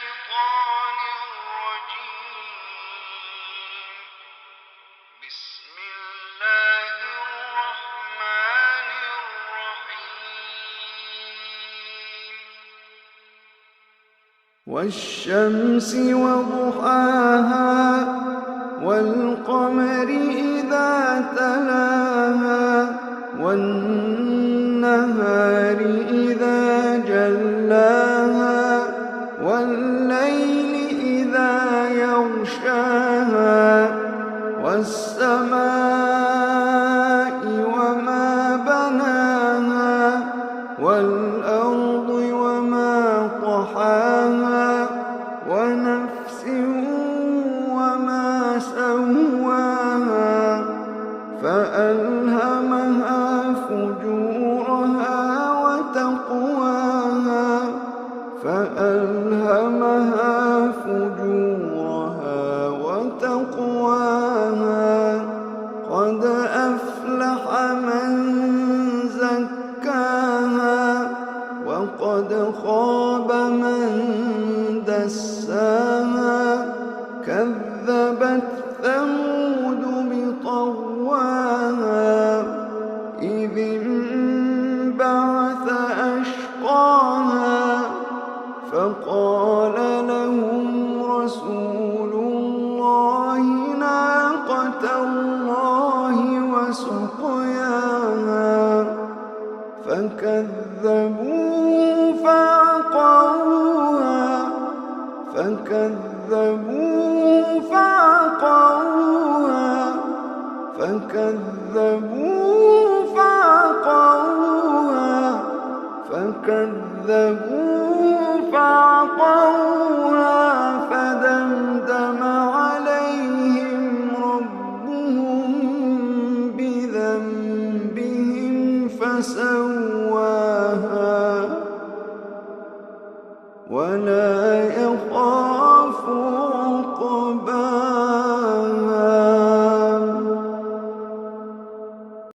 الشيطان الرجيم. بسم الله الرحمن الرحيم. والشمس وضحاها والقمر إذا تلاها والنهار إذا جلاها والليل إذا يغشاها والسماء وما بناها والأرض وما طحاها ونفس وما سواها فألهمها فجورها وتقواها فألهمها فجورها وتقواها قد أفلح من زكاها وقد خاب من دساها كذبت ثمود بطغواها إذ انبعث أشقاها فقال لهم رسول الله ناقة الله وسقياها فكذبوه فعقروها فدمدم عليهم ربهم بذنبهم فسواها ولا